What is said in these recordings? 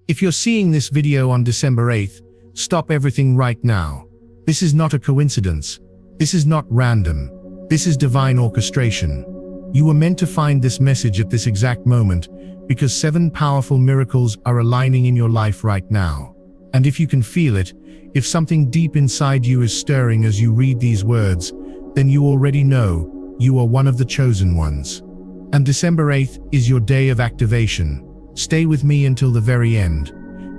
If you're seeing this video on December 8th, stop everything right now. This is not a coincidence. This is not random. This is divine orchestration. You were meant to find this message at this exact moment because 7 powerful miracles are aligning in your life right now. And if you can feel it, if something deep inside you is stirring as you read these words, then you already know you are one of the chosen ones. And December 8th is your day of activation. Stay with me until the very end,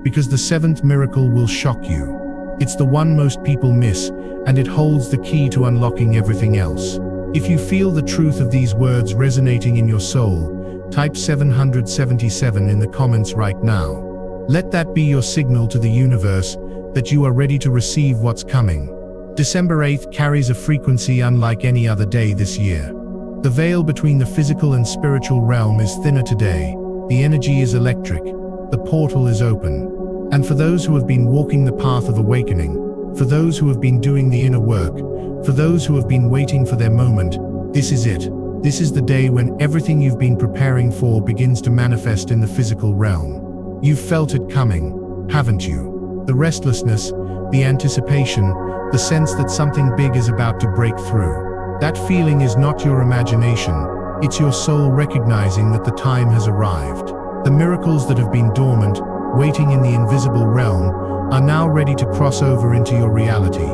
because the 7th miracle will shock you. It's the one most people miss, and it holds the key to unlocking everything else. If you feel the truth of these words resonating in your soul, type 777 in the comments right now. Let that be your signal to the universe that you are ready to receive what's coming. December 8th carries a frequency unlike any other day this year. The veil between the physical and spiritual realm is thinner today. The energy is electric. The portal is open. And for those who have been walking the path of awakening, for those who have been doing the inner work, for those who have been waiting for their moment, this is it. This is the day when everything you've been preparing for begins to manifest in the physical realm. You've felt it coming, haven't you? The restlessness, the anticipation, the sense that something big is about to break through. That feeling is not your imagination. It's your soul recognizing that the time has arrived. The miracles that have been dormant, waiting in the invisible realm, are now ready to cross over into your reality.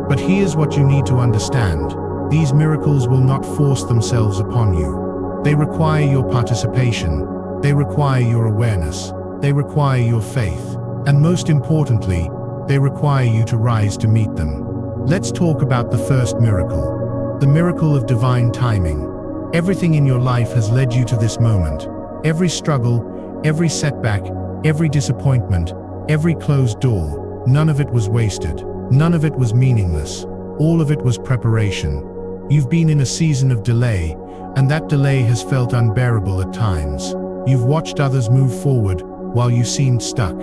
But here's what you need to understand. These miracles will not force themselves upon you. They require your participation. They require your awareness. They require your faith. And most importantly, they require you to rise to meet them. Let's talk about the first miracle. The miracle of divine timing. Everything in your life has led you to this moment. Every struggle, every setback, every disappointment, every closed door, none of it was wasted. None of it was meaningless. All of it was preparation. You've been in a season of delay, and that delay has felt unbearable at times. You've watched others move forward while you seemed stuck.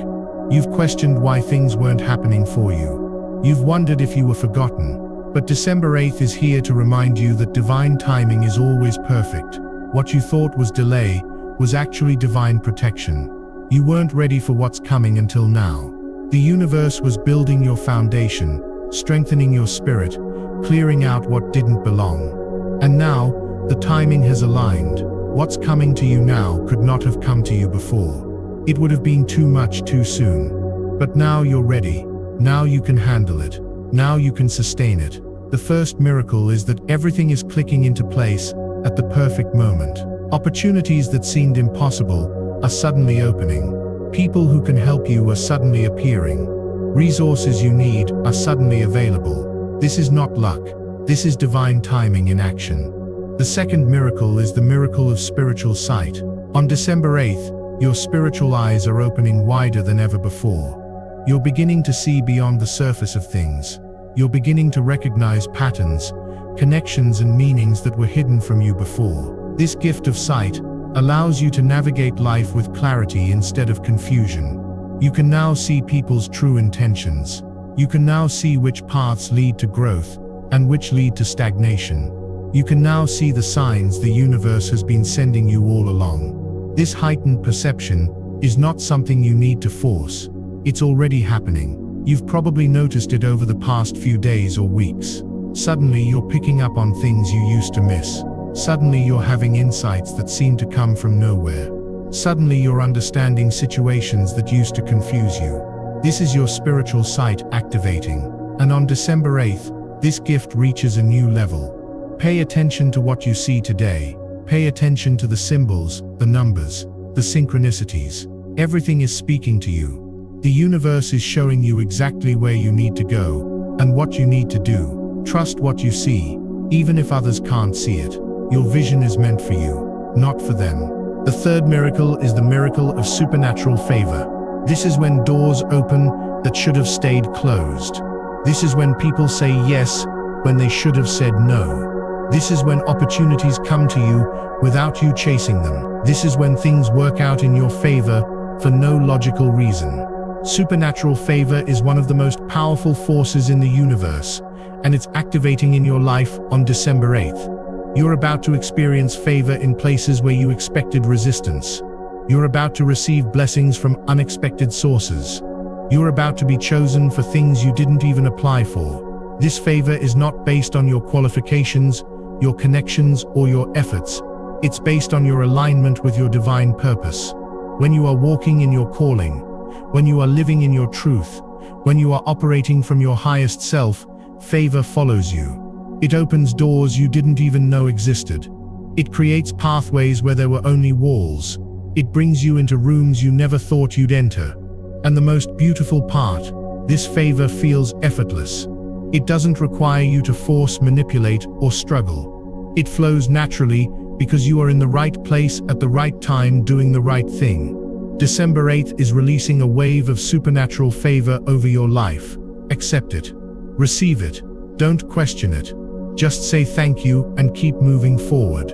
You've questioned why things weren't happening for you. You've wondered if you were forgotten. But December 8th is here to remind you that divine timing is always perfect. What you thought was delay was actually divine protection. You weren't ready for what's coming until now. The universe was building your foundation, strengthening your spirit, clearing out what didn't belong. And now, the timing has aligned. What's coming to you now could not have come to you before. It would have been too much too soon. But now you're ready. Now you can handle it. Now you can sustain it. The first miracle is that everything is clicking into place at the perfect moment. Opportunities that seemed impossible are suddenly opening. People who can help you are suddenly appearing. Resources you need are suddenly available. This is not luck. This is divine timing in action. The second miracle is the miracle of spiritual sight. On December 8th, your spiritual eyes are opening wider than ever before. You're beginning to see beyond the surface of things. You're beginning to recognize patterns, connections and meanings that were hidden from you before. This gift of sight allows you to navigate life with clarity instead of confusion. You can now see people's true intentions. You can now see which paths lead to growth and which lead to stagnation. You can now see the signs the universe has been sending you all along. This heightened perception is not something you need to force. It's already happening. You've probably noticed it over the past few days or weeks. Suddenly you're picking up on things you used to miss. Suddenly you're having insights that seem to come from nowhere. Suddenly you're understanding situations that used to confuse you. This is your spiritual sight activating. And on December 8th, this gift reaches a new level. Pay attention to what you see today. Pay attention to the symbols, the numbers, the synchronicities. Everything is speaking to you. The universe is showing you exactly where you need to go and what you need to do. Trust what you see, even if others can't see it. Your vision is meant for you, not for them. The third miracle is the miracle of supernatural favor. This is when doors open that should have stayed closed. This is when people say yes when they should have said no. This is when opportunities come to you without you chasing them. This is when things work out in your favor for no logical reason. Supernatural favor is one of the most powerful forces in the universe, and it's activating in your life on December 8th. You're about to experience favor in places where you expected resistance. You're about to receive blessings from unexpected sources. You're about to be chosen for things you didn't even apply for. This favor is not based on your qualifications, your connections, or your efforts. It's based on your alignment with your divine purpose. When you are walking in your calling, when you are living in your truth, when you are operating from your highest self, favor follows you. It opens doors you didn't even know existed. It creates pathways where there were only walls. It brings you into rooms you never thought you'd enter. And the most beautiful part, this favor feels effortless. It doesn't require you to force, manipulate, or struggle. It flows naturally because you are in the right place at the right time doing the right thing. December 8th is releasing a wave of supernatural favor over your life. Accept it. Receive it. Don't question it. Just say thank you and keep moving forward.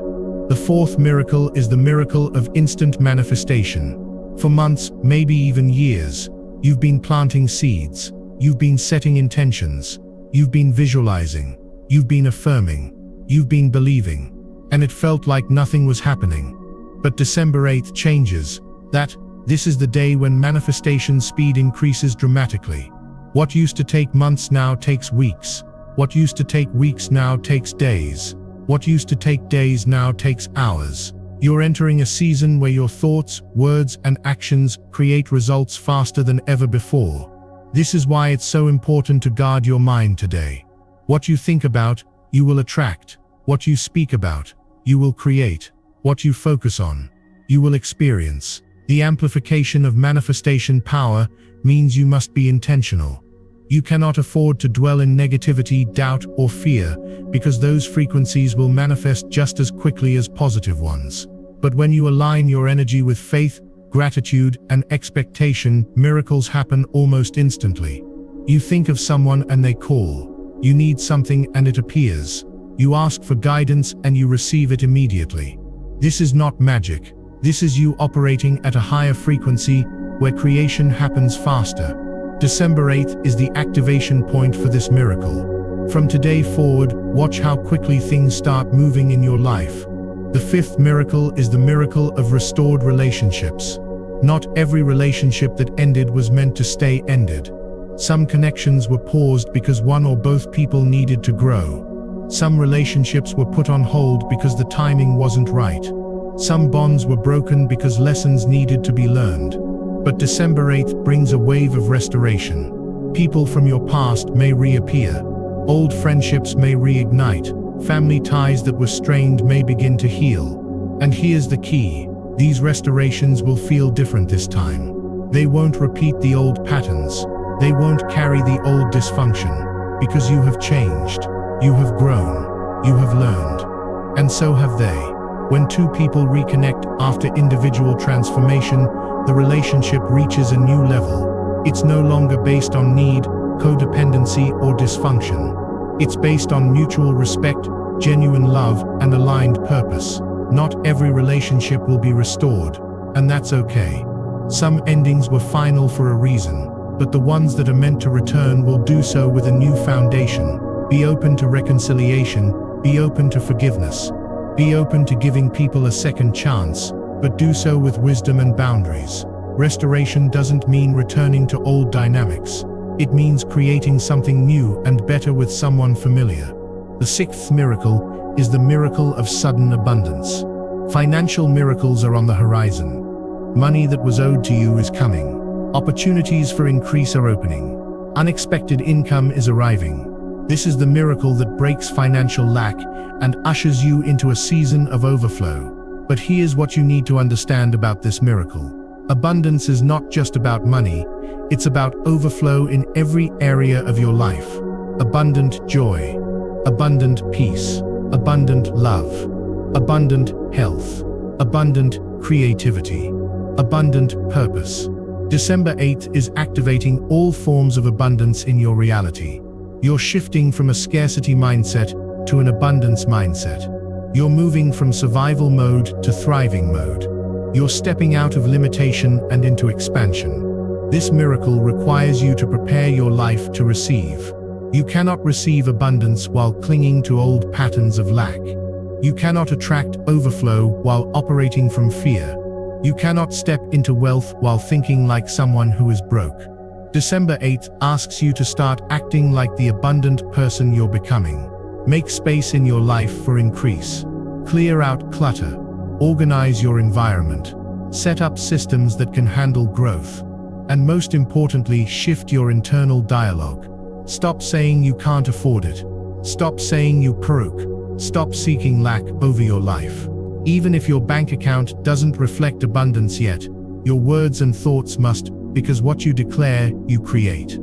The fourth miracle is the miracle of instant manifestation. For months, maybe even years, you've been planting seeds. You've been setting intentions. You've been visualizing. You've been affirming. You've been believing. And it felt like nothing was happening. But December 8th changes that. This is the day when manifestation speed increases dramatically. What used to take months now takes weeks. What used to take weeks now takes days. What used to take days now takes hours. You're entering a season where your thoughts, words, and actions create results faster than ever before. This is why it's so important to guard your mind today. What you think about, you will attract. What you speak about, you will create. What you focus on, you will experience. The amplification of manifestation power means you must be intentional. You cannot afford to dwell in negativity, doubt, or fear, because those frequencies will manifest just as quickly as positive ones. But when you align your energy with faith, gratitude, and expectation, miracles happen almost instantly. You think of someone and they call. You need something and it appears. You ask for guidance and you receive it immediately. This is not magic. This is you operating at a higher frequency where creation happens faster. December 8th is the activation point for this miracle. From today forward, watch how quickly things start moving in your life. The fifth miracle is the miracle of restored relationships. Not every relationship that ended was meant to stay ended. Some connections were paused because one or both people needed to grow. Some relationships were put on hold because the timing wasn't right. Some bonds were broken because lessons needed to be learned. But December 8th brings a wave of restoration. People from your past may reappear. Old friendships may reignite. Family ties that were strained may begin to heal. And here's the key. These restorations will feel different this time. They won't repeat the old patterns. They won't carry the old dysfunction. Because you have changed. You have grown. You have learned. And so have they. When two people reconnect after individual transformation, the relationship reaches a new level. It's no longer based on need, codependency, or dysfunction. It's based on mutual respect, genuine love, and aligned purpose. Not every relationship will be restored, and that's okay. Some endings were final for a reason, but the ones that are meant to return will do so with a new foundation. Be open to reconciliation, be open to forgiveness. Be open to giving people a second chance, but do so with wisdom and boundaries. Restoration doesn't mean returning to old dynamics. It means creating something new and better with someone familiar. The sixth miracle is the miracle of sudden abundance. Financial miracles are on the horizon. Money that was owed to you is coming. Opportunities for increase are opening. Unexpected income is arriving. This is the miracle that breaks financial lack and ushers you into a season of overflow. But here's what you need to understand about this miracle. Abundance is not just about money, it's about overflow in every area of your life. Abundant joy, abundant peace, abundant love, abundant health, abundant creativity, abundant purpose. December 8th is activating all forms of abundance in your reality. You're shifting from a scarcity mindset to an abundance mindset. You're moving from survival mode to thriving mode. You're stepping out of limitation and into expansion. This miracle requires you to prepare your life to receive. You cannot receive abundance while clinging to old patterns of lack. You cannot attract overflow while operating from fear. You cannot step into wealth while thinking like someone who is broke. December 8th asks you to start acting like the abundant person you're becoming. Make space in your life for increase. Clear out clutter. Organize your environment. Set up systems that can handle growth. And most importantly, shift your internal dialogue. Stop saying you can't afford it. Stop saying you broke. Stop seeking lack over your life. Even if your bank account doesn't reflect abundance yet, your words and thoughts must, because what you declare, you create.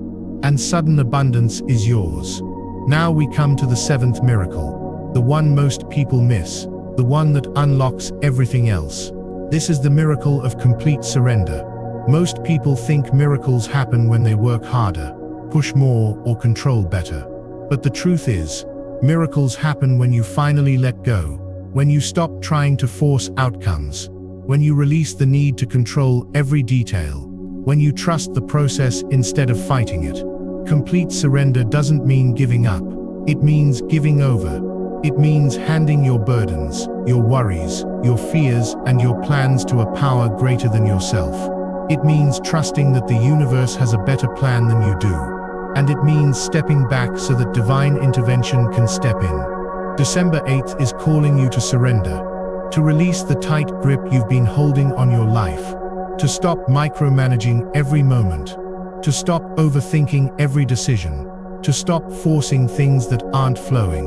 And sudden abundance is yours. Now we come to the seventh miracle, the one most people miss, the one that unlocks everything else. This is the miracle of complete surrender. Most people think miracles happen when they work harder, push more, or control better. But the truth is, miracles happen when you finally let go, when you stop trying to force outcomes, when you release the need to control every detail, when you trust the process instead of fighting it. Complete surrender doesn't mean giving up. It means giving over. It means handing your burdens, your worries, your fears, and your plans to a power greater than yourself. It means trusting that the universe has a better plan than you do. And it means stepping back so that divine intervention can step in. December 8th is calling you to surrender, to release the tight grip you've been holding on your life, to stop micromanaging every moment, to stop overthinking every decision, to stop forcing things that aren't flowing.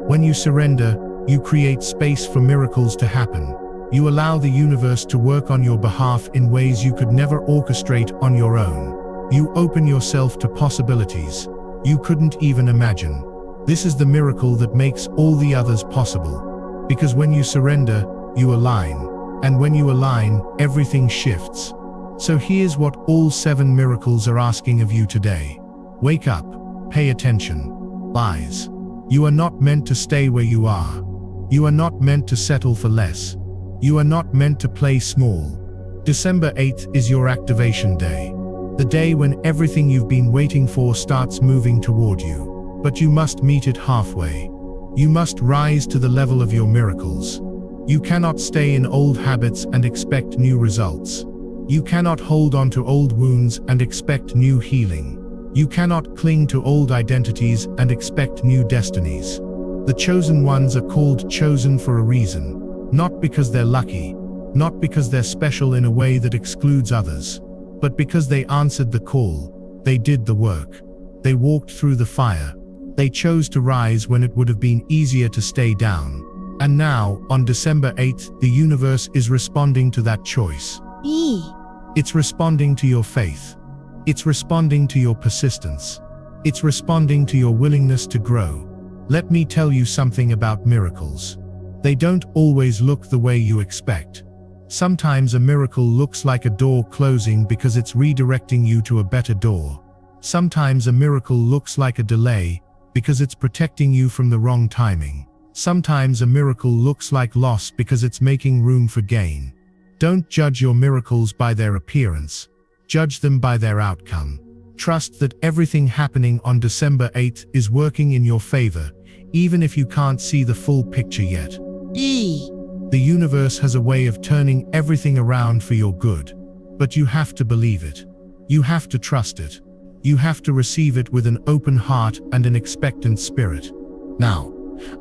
When you surrender, you create space for miracles to happen. You allow the universe to work on your behalf in ways you could never orchestrate on your own. You open yourself to possibilities you couldn't even imagine. This is the miracle that makes all the others possible. Because when you surrender, you align. And when you align, everything shifts. So here's what all 7 miracles are asking of you today. Wake up. Pay attention. Lies. You are not meant to stay where you are. You are not meant to settle for less. You are not meant to play small. December 8th is your activation day. The day when everything you've been waiting for starts moving toward you. But you must meet it halfway. You must rise to the level of your miracles. You cannot stay in old habits and expect new results. You cannot hold on to old wounds and expect new healing. You cannot cling to old identities and expect new destinies. The chosen ones are called chosen for a reason, not because they're lucky, not because they're special in a way that excludes others, but because they answered the call, they did the work, they walked through the fire. They chose to rise when it would have been easier to stay down. And now, on December 8th, the universe is responding to that choice. It's responding to your faith. It's responding to your persistence. It's responding to your willingness to grow. Let me tell you something about miracles. They don't always look the way you expect. Sometimes a miracle looks like a door closing because it's redirecting you to a better door. Sometimes a miracle looks like a delay because it's protecting you from the wrong timing. Sometimes a miracle looks like loss because it's making room for gain. Don't judge your miracles by their appearance. Judge them by their outcome. Trust that everything happening on December 8th is working in your favor, even if you can't see the full picture yet. The universe has a way of turning everything around for your good. But you have to believe it. You have to trust it. You have to receive it with an open heart and an expectant spirit. Now,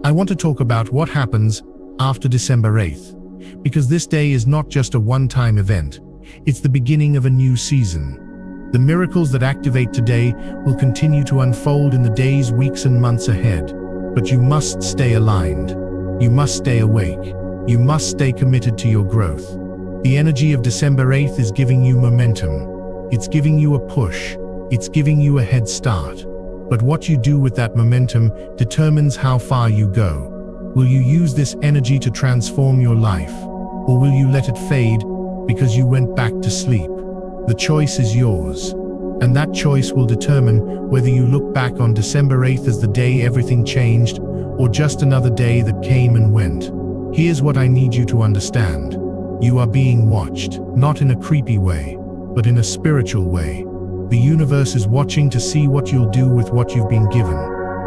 I want to talk about what happens after December 8th, because this day is not just a one-time event. It's the beginning of a new season. The miracles that activate today will continue to unfold in the days, weeks, and months ahead. But you must stay aligned. You must stay awake. You must stay committed to your growth. The energy of December 8th is giving you momentum. It's giving you a push. It's giving you a head start. But what you do with that momentum determines how far you go. Will you use this energy to transform your life? Or will you let it fade because you went back to sleep? The choice is yours. And that choice will determine whether you look back on December 8th as the day everything changed, or just another day that came and went. Here's what I need you to understand. You are being watched, not in a creepy way, but in a spiritual way. The universe is watching to see what you'll do with what you've been given.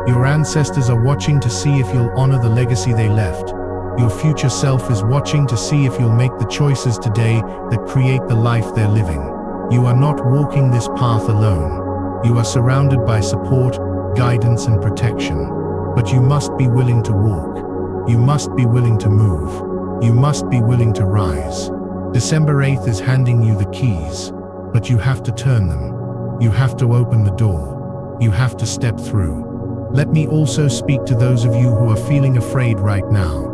Your ancestors are watching to see if you'll honor the legacy they left. Your future self is watching to see if you'll make the choices today that create the life they're living. You are not walking this path alone. You are surrounded by support, guidance, and protection. But you must be willing to walk. You must be willing to move. You must be willing to rise. December 8th is handing you the keys, but you have to turn them. You have to open the door. You have to step through. Let me also speak to those of you who are feeling afraid right now.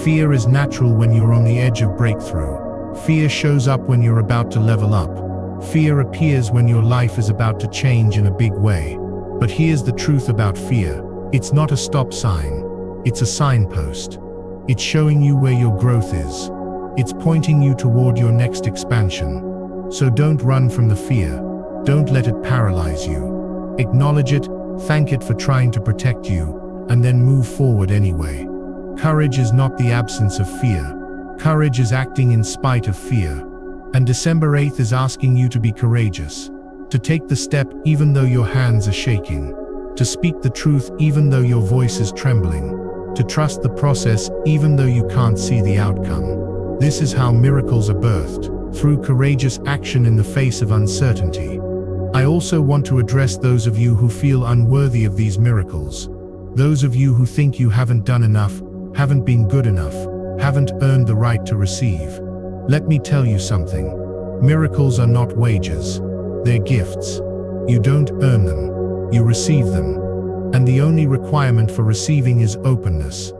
Fear is natural when you're on the edge of breakthrough. Fear shows up when you're about to level up. Fear appears when your life is about to change in a big way. But here's the truth about fear. It's not a stop sign. It's a signpost. It's showing you where your growth is. It's pointing you toward your next expansion. So don't run from the fear. Don't let it paralyze you. Acknowledge it, thank it for trying to protect you, and then move forward anyway. Courage is not the absence of fear. Courage is acting in spite of fear. And December 8th is asking you to be courageous, to take the step even though your hands are shaking, to speak the truth even though your voice is trembling, to trust the process even though you can't see the outcome. This is how miracles are birthed, through courageous action in the face of uncertainty. I also want to address those of you who feel unworthy of these miracles. Those of you who think you haven't done enough, haven't been good enough, haven't earned the right to receive. Let me tell you something. Miracles are not wages. They're gifts. You don't earn them. You receive them. And the only requirement for receiving is openness.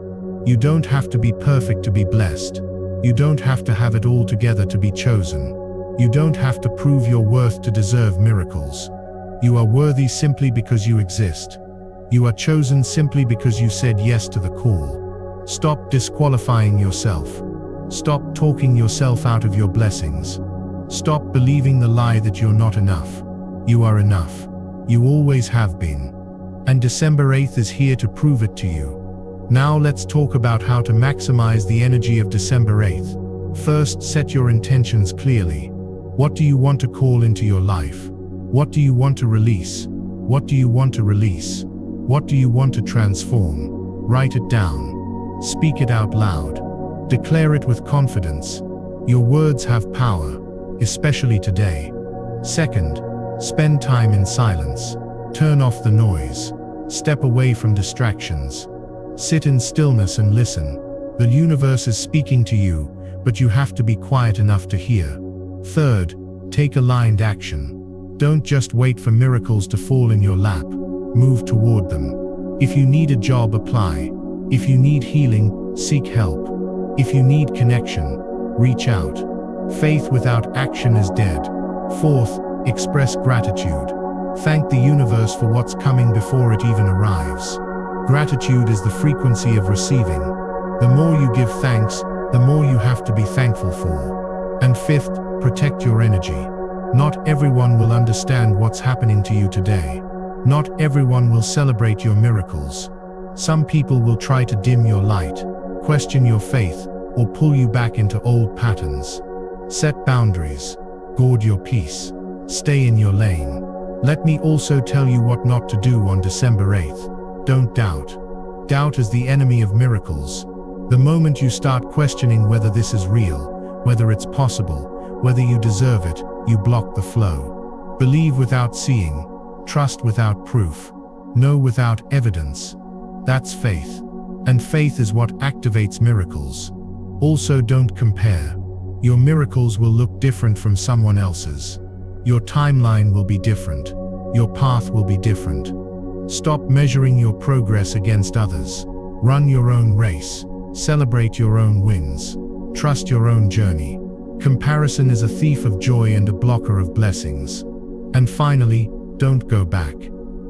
You don't have to be perfect to be blessed. You don't have to have it all together to be chosen. You don't have to prove your worth to deserve miracles. You are worthy simply because you exist. You are chosen simply because you said yes to the call. Stop disqualifying yourself. Stop talking yourself out of your blessings. Stop believing the lie that you're not enough. You are enough. You always have been. And December 8th is here to prove it to you. Now let's talk about how to maximize the energy of December 8th. First, set your intentions clearly. What do you want to call into your life? What do you want to release? What do you want to release? What do you want to transform? Write it down. Speak it out loud. Declare it with confidence. Your words have power, especially today. Second, spend time in silence. Turn off the noise. Step away from distractions. Sit in stillness and listen. The universe is speaking to you, but you have to be quiet enough to hear. Third, take aligned action. Don't just wait for miracles to fall in your lap. Move toward them. If you need a job, apply. If you need healing, seek help. If you need connection, reach out. Faith without action is dead. Fourth, express gratitude. Thank the universe for what's coming before it even arrives. Gratitude is the frequency of receiving. The more you give thanks, the more you have to be thankful for. And fifth, protect your energy. Not everyone will understand what's happening to you today. Not everyone will celebrate your miracles. Some people will try to dim your light, question your faith, or pull you back into old patterns. Set boundaries. Guard your peace. Stay in your lane. Let me also tell you what not to do on December 8th. Don't doubt. Doubt is the enemy of miracles. The moment you start questioning whether this is real, whether it's possible, whether you deserve it, you block the flow. Believe without seeing. Trust without proof. Know without evidence. That's faith. And faith is what activates miracles. Also, don't compare. Your miracles will look different from someone else's. Your timeline will be different. Your path will be different. Stop measuring your progress against others. Run your own race. Celebrate your own wins. Trust your own journey. Comparison is a thief of joy and a blocker of blessings. And finally, don't go back.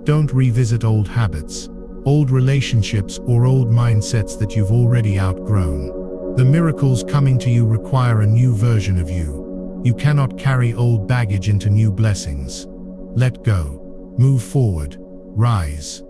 Don't revisit old habits, old relationships, or old mindsets that you've already outgrown. The miracles coming to you require a new version of you. You cannot carry old baggage into new blessings. Let go. Move forward. Rise.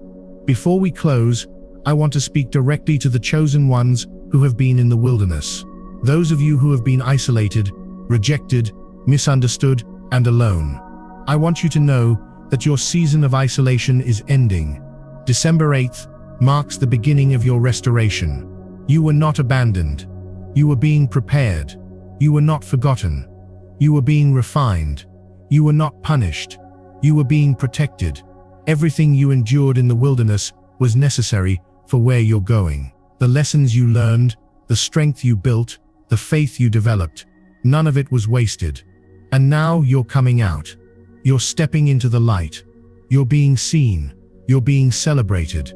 Before we close, I want to speak directly to the chosen ones who have been in the wilderness. Those of you who have been isolated, rejected, misunderstood, and alone. I want you to know that your season of isolation is ending. December 8th marks the beginning of your restoration. You were not abandoned. You were being prepared. You were not forgotten. You were being refined. You were not punished. You were being protected. Everything you endured in the wilderness was necessary for where you're going. The lessons you learned, the strength you built, the faith you developed, none of it was wasted. And now you're coming out. You're stepping into the light. You're being seen. You're being celebrated.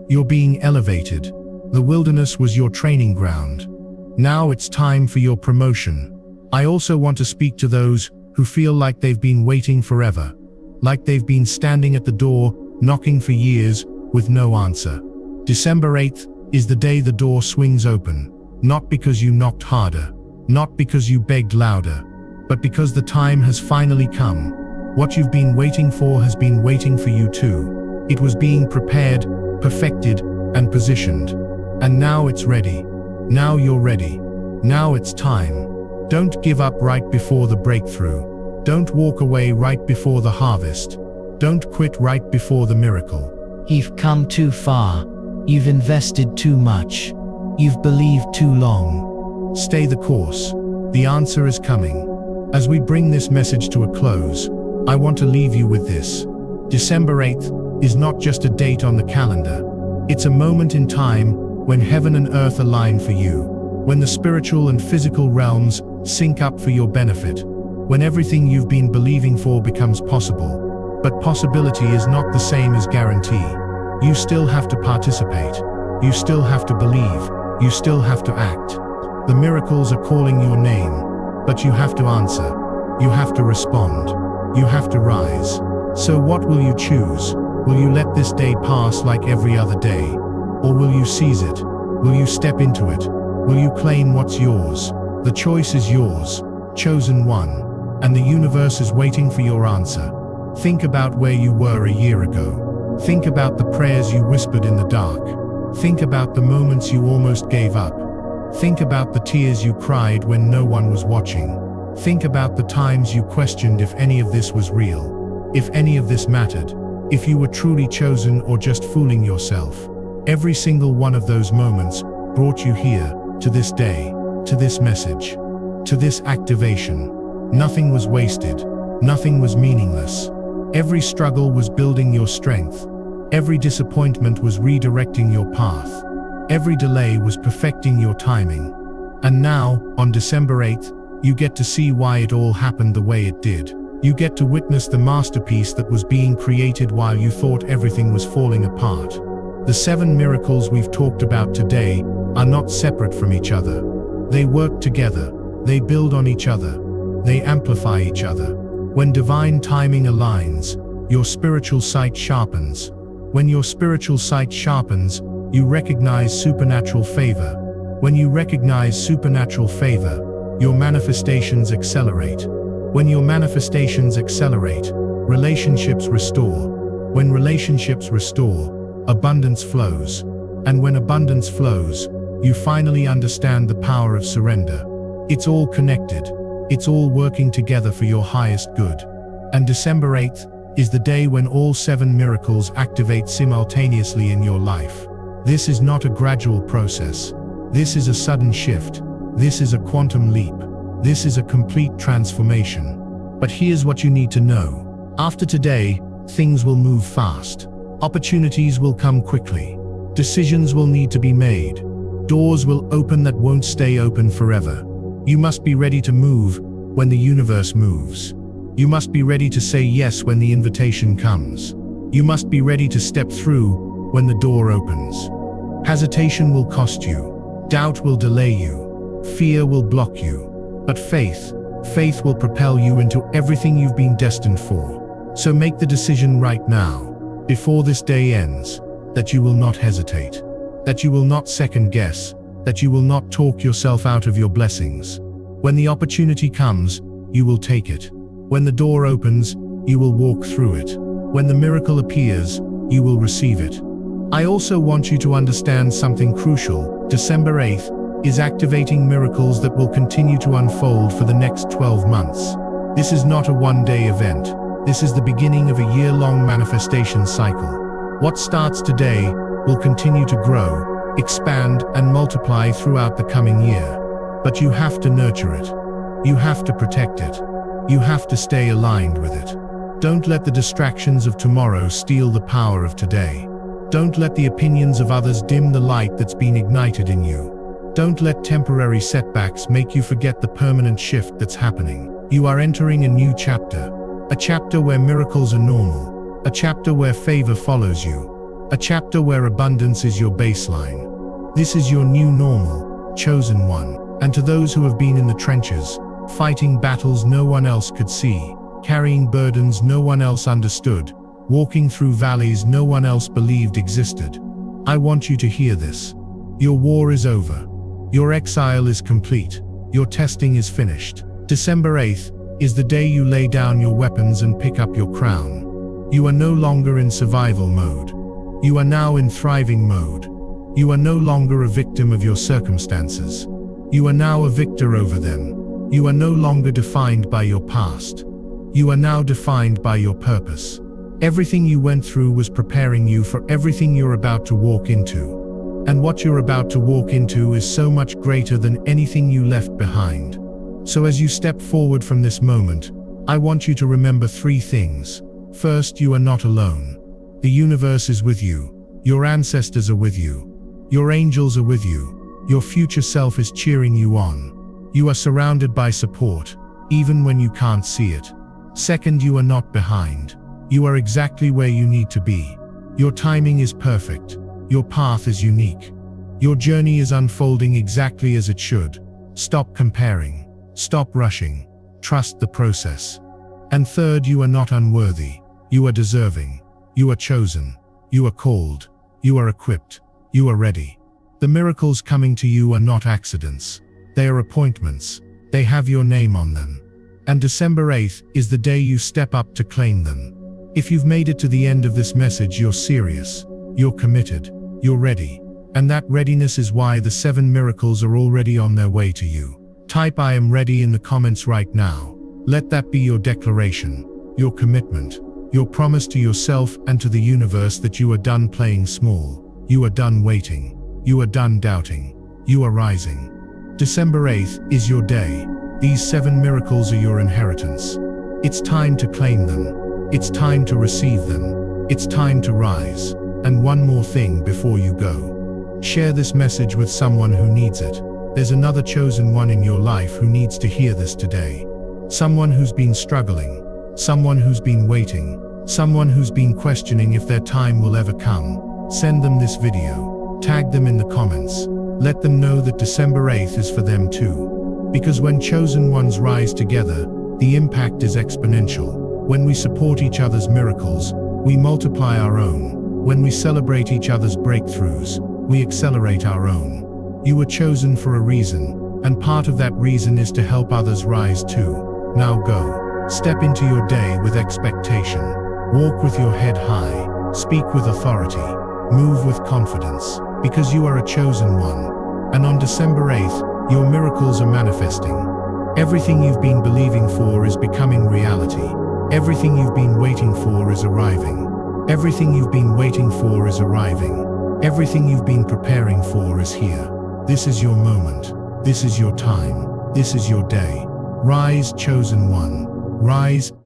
You're being elevated. The wilderness was your training ground. Now it's time for your promotion. I also want to speak to those who feel like they've been waiting forever, like they've been standing at the door, knocking for years, with no answer. December 8th is the day the door swings open, not because you knocked harder, not because you begged louder, but because the time has finally come. What you've been waiting for has been waiting for you too. It was being prepared, perfected, and positioned. And now it's ready. Now you're ready. Now it's time. Don't give up right before the breakthrough. Don't walk away right before the harvest. Don't quit right before the miracle. You've come too far. You've invested too much. You've believed too long. Stay the course. The answer is coming. As we bring this message to a close, I want to leave you with this. December 8th is not just a date on the calendar. It's a moment in time when heaven and earth align for you, when the spiritual and physical realms sync up for your benefit, when everything you've been believing for becomes possible. But possibility is not the same as guarantee. You still have to participate. You still have to believe. You still have to act. The miracles are calling your name, but you have to answer. You have to respond. You have to rise. So what will you choose? Will you let this day pass like every other day? Or will you seize it? Will you step into it? Will you claim what's yours? The choice is yours, chosen one, and the universe is waiting for your answer. Think about where you were a year ago. Think about the prayers you whispered in the dark. Think about the moments you almost gave up. Think about the tears you cried when no one was watching. Think about the times you questioned if any of this was real, if any of this mattered, if you were truly chosen or just fooling yourself. Every single one of those moments brought you here, to this day, to this message, to this activation. Nothing was wasted. Nothing was meaningless. Every struggle was building your strength. Every disappointment was redirecting your path. Every delay was perfecting your timing. And now, on December 8th, you get to see why it all happened the way it did. You get to witness the masterpiece that was being created while you thought everything was falling apart. The 7 miracles we've talked about today are not separate from each other. They work together. They build on each other. They amplify each other. When divine timing aligns, your spiritual sight sharpens. When your spiritual sight sharpens, you recognize supernatural favor. When you recognize supernatural favor, your manifestations accelerate. When your manifestations accelerate, relationships restore. When relationships restore, abundance flows. And when abundance flows, you finally understand the power of surrender. It's all connected. It's all working together for your highest good. And December 8th is the day when all 7 miracles activate simultaneously in your life. This is not a gradual process. This is a sudden shift. This is a quantum leap. This is a complete transformation. But here's what you need to know. After today, things will move fast. Opportunities will come quickly. Decisions will need to be made. Doors will open that won't stay open forever. You must be ready to move when the universe moves. You must be ready to say yes when the invitation comes. You must be ready to step through when the door opens. Hesitation will cost you. Doubt will delay you. Fear will block you. But faith will propel you into everything you've been destined for. So make the decision right now, before this day ends, that you will not hesitate, that you will not second guess, that you will not talk yourself out of your blessings. When the opportunity comes, you will take it. When the door opens, you will walk through it. When the miracle appears, you will receive it. I also want you to understand something crucial. December 8th is activating miracles that will continue to unfold for the next 12 months. This is not a one-day event. This is the beginning of a year-long manifestation cycle. What starts today will continue to grow, expand, and multiply throughout the coming year. But you have to nurture it. You have to protect it. You have to stay aligned with it. Don't let the distractions of tomorrow steal the power of today. Don't let the opinions of others dim the light that's been ignited in you. Don't let temporary setbacks make you forget the permanent shift that's happening. You are entering a new chapter. A chapter where miracles are normal. A chapter where favor follows you. A chapter where abundance is your baseline. This is your new normal, chosen one. And to those who have been in the trenches, fighting battles no one else could see, carrying burdens no one else understood, walking through valleys no one else believed existed, I want you to hear this. Your war is over. Your exile is complete. Your testing is finished. December 8th is the day you lay down your weapons and pick up your crown. You are no longer in survival mode. You are now in thriving mode. You are no longer a victim of your circumstances. You are now a victor over them. You are no longer defined by your past. You are now defined by your purpose. Everything you went through was preparing you for everything you're about to walk into. And what you're about to walk into is so much greater than anything you left behind. So as you step forward from this moment, I want you to remember 3 things. First, you are not alone. The universe is with you. Your ancestors are with you. Your angels are with you. Your future self is cheering you on. You are surrounded by support, even when you can't see it. Second, you are not behind. You are exactly where you need to be. Your timing is perfect. Your path is unique. Your journey is unfolding exactly as it should. Stop comparing. Stop rushing. Trust the process. And third, you are not unworthy. You are deserving. You are chosen. You are called. You are equipped. You are ready. The miracles coming to you are not accidents. They are appointments. They have your name on them. And December 8th is the day you step up to claim them. If you've made it to the end of this message, you're serious. You're committed. You're ready. And that readiness is why the 7 miracles are already on their way to you. Type "I am ready" in the comments right now. Let that be your declaration, your commitment, your promise to yourself and to the universe that you are done playing small. You are done waiting. You are done doubting. You are rising. December 8th is your day. These 7 miracles are your inheritance. It's time to claim them. It's time to receive them. It's time to rise. And one more thing before you go. Share this message with someone who needs it. There's another chosen one in your life who needs to hear this today. Someone who's been struggling. Someone who's been waiting. Someone who's been questioning if their time will ever come. Send them this video. Tag them in the comments. Let them know that December 8th is for them too. Because when chosen ones rise together, the impact is exponential. When we support each other's miracles, we multiply our own. When we celebrate each other's breakthroughs, we accelerate our own. You were chosen for a reason, and part of that reason is to help others rise too. Now go. Step into your day with expectation. Walk with your head high. Speak with authority. Move with confidence, because you are a chosen one. And on December 8th, your miracles are manifesting. Everything you've been believing for is becoming reality. Everything you've been waiting for is arriving. Everything you've been waiting for is arriving. Everything you've been preparing for is here. This is your moment. This is your time. This is your day. Rise, chosen one. Rise.